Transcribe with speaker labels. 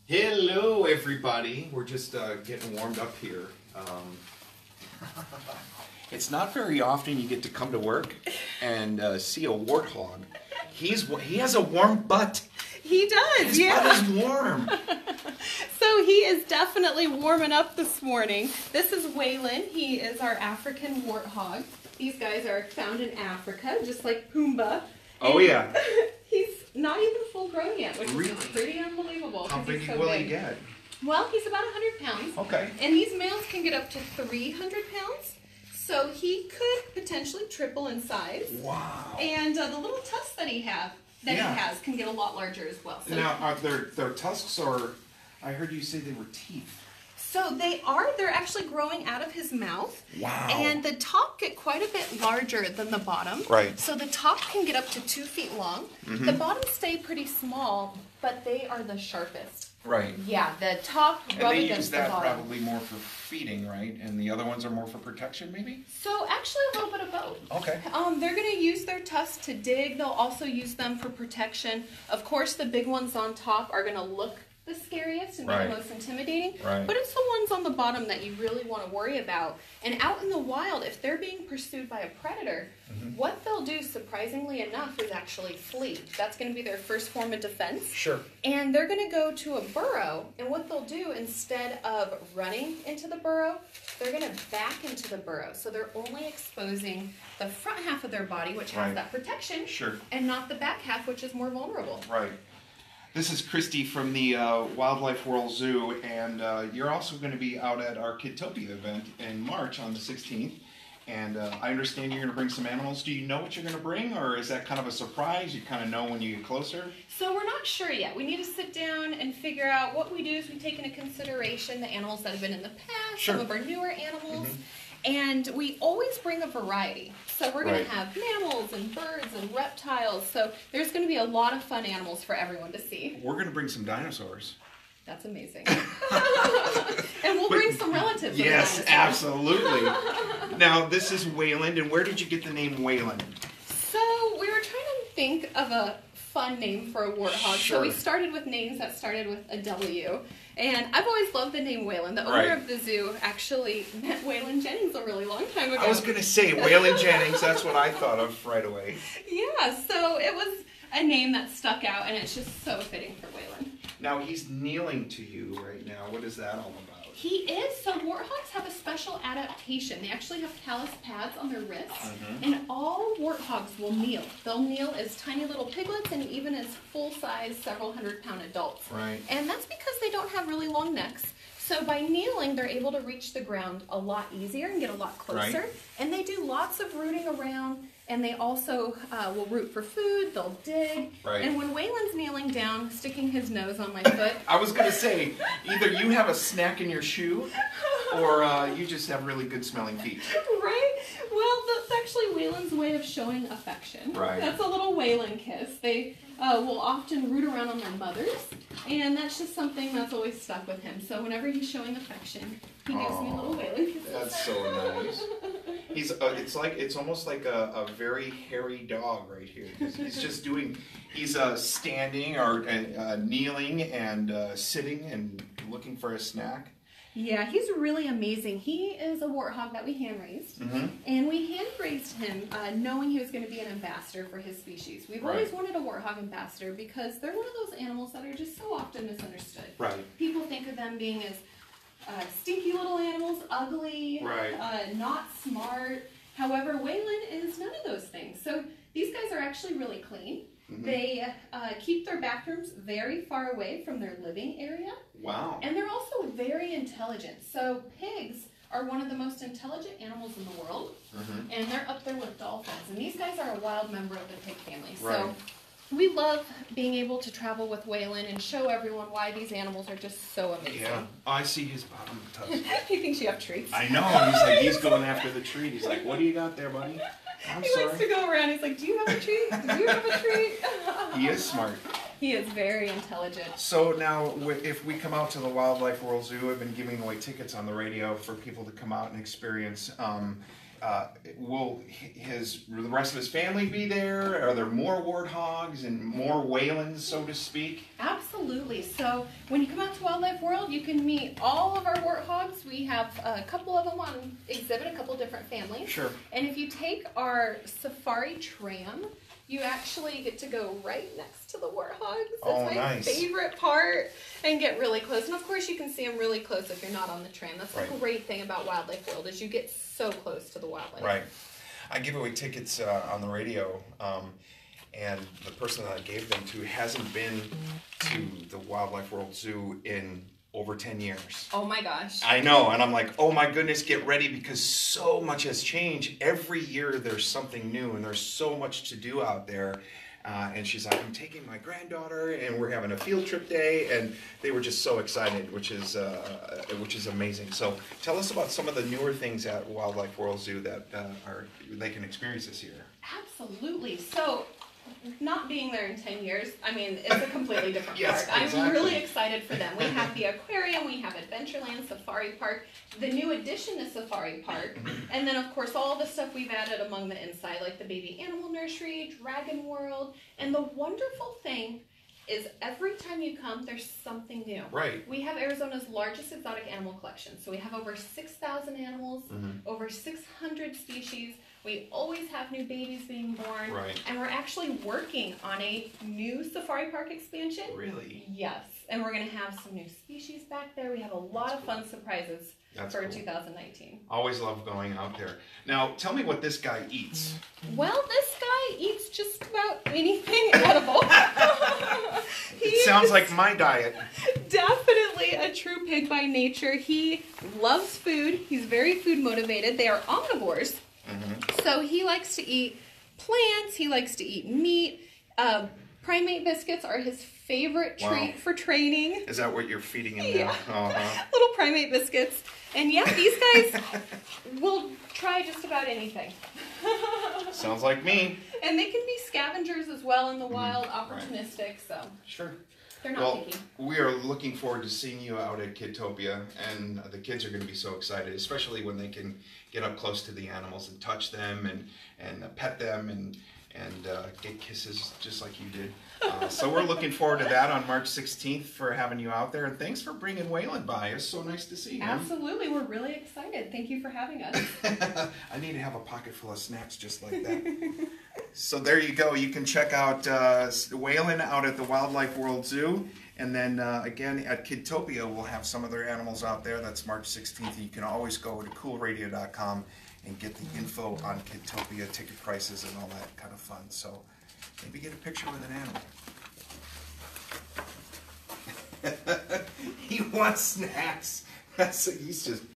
Speaker 1: Hello, everybody. We're just getting warmed up here. It's not very often you get to come to work and see a warthog. He has a warm butt.
Speaker 2: He does,
Speaker 1: His
Speaker 2: yeah.
Speaker 1: butt is warm.
Speaker 2: So he is definitely warming up this morning. This is Waylon. He is our African warthog. These guys are found in Africa, just like Pumbaa.
Speaker 1: Oh,
Speaker 2: And
Speaker 1: yeah.
Speaker 2: He's not even full grown yet, which
Speaker 1: Really?
Speaker 2: is pretty unbelievable.
Speaker 1: How
Speaker 2: 'cause
Speaker 1: big
Speaker 2: he's so
Speaker 1: will he
Speaker 2: big.
Speaker 1: get?
Speaker 2: Well, he's about 100 pounds.
Speaker 1: Okay.
Speaker 2: And these males can get up to 300 pounds. So he could potentially triple in size.
Speaker 1: Wow.
Speaker 2: And the little tusks that he has can get a lot larger as well. So
Speaker 1: Now, are their tusks, or I heard you say they were teeth.
Speaker 2: So they're actually growing out of his mouth.
Speaker 1: Wow.
Speaker 2: And the top get quite a bit larger than the bottom.
Speaker 1: Right.
Speaker 2: So the top can get up to 2 feet long.
Speaker 1: Mm-hmm.
Speaker 2: The bottom stay pretty small, but they are the sharpest.
Speaker 1: Right.
Speaker 2: Yeah, the top
Speaker 1: And
Speaker 2: rub
Speaker 1: they use
Speaker 2: against the
Speaker 1: that
Speaker 2: bottom.
Speaker 1: probably more for feeding, right? And the other ones are more for protection, maybe?
Speaker 2: So actually a little bit of both.
Speaker 1: Okay.
Speaker 2: They're going to use their tusks to dig. They'll also use them for protection. Of course, the big ones on top are going to look the scariest and be
Speaker 1: Right.
Speaker 2: the most intimidating.
Speaker 1: Right.
Speaker 2: But it's the ones on the bottom that you really want to worry about. And out in the wild, if they're being pursued by a predator, what they'll do, surprisingly enough, is actually flee. That's going to be their first form of defense.
Speaker 1: Sure.
Speaker 2: And they're going to go to a burrow, and what they'll do, instead of running into the burrow, they're going to back into the burrow. So they're only exposing the front half of their body, which has
Speaker 1: Right.
Speaker 2: that protection,
Speaker 1: Sure.
Speaker 2: and not the back half, which is more vulnerable.
Speaker 1: Right. This is Kristy from the Wildlife World Zoo, and you're also going to be out at our Kidtopia event in March on the 16th. And I understand you're going to bring some animals. Do you know what you're going to bring, or is that kind of a surprise? You kind of know when you get closer?
Speaker 2: So we're not sure yet. We need to sit down and figure out what we do is we take into consideration the animals that have been in the past,
Speaker 1: Sure.
Speaker 2: some of our newer animals, and we always bring a variety. So we're going
Speaker 1: Right.
Speaker 2: to have mammals and birds and reptiles. So there's going to be a lot of fun animals for everyone to see.
Speaker 1: We're going to bring some dinosaurs.
Speaker 2: That's amazing. And we'll bring some relatives.
Speaker 1: Yes,
Speaker 2: of dinosaurs.
Speaker 1: absolutely. Now, this is Waylon, and where did you get the name Waylon?
Speaker 2: So we were trying to think of a fun name for a warthog.
Speaker 1: Sure.
Speaker 2: So we started with names that started with a W. And I've always loved the name Waylon. The owner
Speaker 1: Right.
Speaker 2: of the zoo actually met Waylon Jennings a really long time ago.
Speaker 1: I was going to say Waylon Jennings. That's what I thought of right away.
Speaker 2: Yeah, so it was a name that stuck out, and it's just so fitting for Waylon.
Speaker 1: Now, he's kneeling to you right now. What is that all about?
Speaker 2: He is. So warthogs have a special adaptation. They actually have callus pads on their wrists, and all warthogs will kneel. They'll kneel as tiny little piglets and even as full-size, several hundred-pound adults.
Speaker 1: Right.
Speaker 2: And that's because they don't have really long necks. So by kneeling, they're able to reach the ground a lot easier and get a lot closer.
Speaker 1: Right.
Speaker 2: And they do lots of rooting around, and they also will root for food. They'll dig.
Speaker 1: Right.
Speaker 2: And when Waylon's kneeling down, sticking his nose on my foot,
Speaker 1: I was going to say, either you have a snack in your shoe, or you just have really good smelling feet.
Speaker 2: right? Well, that's actually Waylon's way of showing affection.
Speaker 1: Right.
Speaker 2: That's a little Waylon kiss. They will often root around on their mothers, and that's just something that's always stuck with him. So whenever he's showing affection, he gives me a little Waylon kiss.
Speaker 1: That's so nice. He's it's almost like a very hairy dog right here. He's just doing, he's standing or kneeling and sitting and looking for a snack.
Speaker 2: Yeah, he's really amazing. He is a warthog that we hand-raised, and we hand-raised him knowing he was going to be an ambassador for his species. We've always wanted a warthog ambassador because they're one of those animals that are just so often misunderstood.
Speaker 1: Right.
Speaker 2: People think of them being as stinky little animals, ugly,
Speaker 1: Right.
Speaker 2: not smart. However, Waylon is none of those things. So these guys are actually really clean. They keep their bathrooms very far away from their living area.
Speaker 1: Wow.
Speaker 2: And they're also very intelligent. So pigs are one of the most intelligent animals in the world. And they're up there with dolphins. And these guys are a wild member of the pig family.
Speaker 1: Right.
Speaker 2: So we love being able to travel with Waylon and show everyone why these animals are just so amazing.
Speaker 1: Yeah, I see his bottom tusk.
Speaker 2: He thinks you have treats.
Speaker 1: I know. He's going after the treat. He's like, "What do you got there, buddy?" I'm
Speaker 2: He
Speaker 1: sorry.
Speaker 2: likes to go around. He's like, "Do you have a treat? Do you have a treat?"
Speaker 1: He is smart.
Speaker 2: He is very intelligent.
Speaker 1: So now, if we come out to the Wildlife World Zoo, I've been giving away tickets on the radio for people to come out and experience. Will the rest of his family be there? Are there more warthogs and more Waylons, so to speak?
Speaker 2: Absolutely. So So when you come out to Wildlife World, you can meet all of our warthogs. We have a couple of them on exhibit, a couple different families.
Speaker 1: Sure.
Speaker 2: And if you take our safari tram, you actually get to go right next to the warthogs. That's my favorite part, and get really close. And of course, you can see them really close if you're not on the tram. That's the great thing about Wildlife World is you get so close to the wildlife.
Speaker 1: Right. I give away tickets on the radio, and the person that I gave them to hasn't been to the Wildlife World Zoo in over 10 years.
Speaker 2: Oh my gosh.
Speaker 1: I know, and I'm like, oh my goodness, get ready, because so much has changed. Every year there's something new, and there's so much to do out there. And she's like, I'm taking my granddaughter, and we're having a field trip day, and they were just so excited, which is amazing. So tell us about some of the newer things at Wildlife World Zoo that they can experience this year.
Speaker 2: Absolutely. So, not being there in 10 years, I mean, it's a completely different
Speaker 1: Yes,
Speaker 2: park.
Speaker 1: exactly.
Speaker 2: I'm really excited for them. We have the aquarium, we have Adventureland, Safari Park, the new addition to Safari Park, and then of course all the stuff we've added among the inside, like the baby animal nursery, Dragon World, and the wonderful thing is every time you come, there's something new.
Speaker 1: Right.
Speaker 2: We have Arizona's largest exotic animal collection, so we have over 6,000 animals, over 600 species. We always have new babies being born.
Speaker 1: Right.
Speaker 2: And we're actually working on a new Safari Park expansion.
Speaker 1: Really?
Speaker 2: Yes. And we're going to have some new species back there. We have a lot of fun surprises for 2019.
Speaker 1: Always love going out there. Now, tell me what this guy eats.
Speaker 2: Well, this guy eats just about anything edible.
Speaker 1: It sounds like my diet.
Speaker 2: Definitely a true pig by nature. He loves food. He's very food motivated. They are omnivores. So he likes to eat plants, he likes to eat meat. Primate biscuits are his favorite treat for training.
Speaker 1: Is that what you're feeding him
Speaker 2: Yeah.
Speaker 1: now?
Speaker 2: Little primate biscuits. And yeah, these guys will try just about anything.
Speaker 1: Sounds like me.
Speaker 2: And they can be scavengers as well in the wild, opportunistic, so.
Speaker 1: Sure.
Speaker 2: They're not picky.
Speaker 1: We are looking forward to seeing you out at Kidtopia, and the kids are going to be so excited, especially when they can get up close to the animals and touch them and pet them and get kisses just like you did. So we're looking forward to that on March 16th for having you out there, and thanks for bringing Waylon by. It's so nice to see him.
Speaker 2: Absolutely, we're really excited. Thank you for having us.
Speaker 1: I need to have a pocket full of snacks just like that. So there you go. You can check out Waylon out at the Wildlife World Zoo. And then again at Kidtopia, we'll have some of their animals out there. That's March 16th. You can always go to coolradio.com and get the info on Kidtopia, ticket prices, and all that kind of fun. So maybe get a picture with an animal. He wants snacks. He's just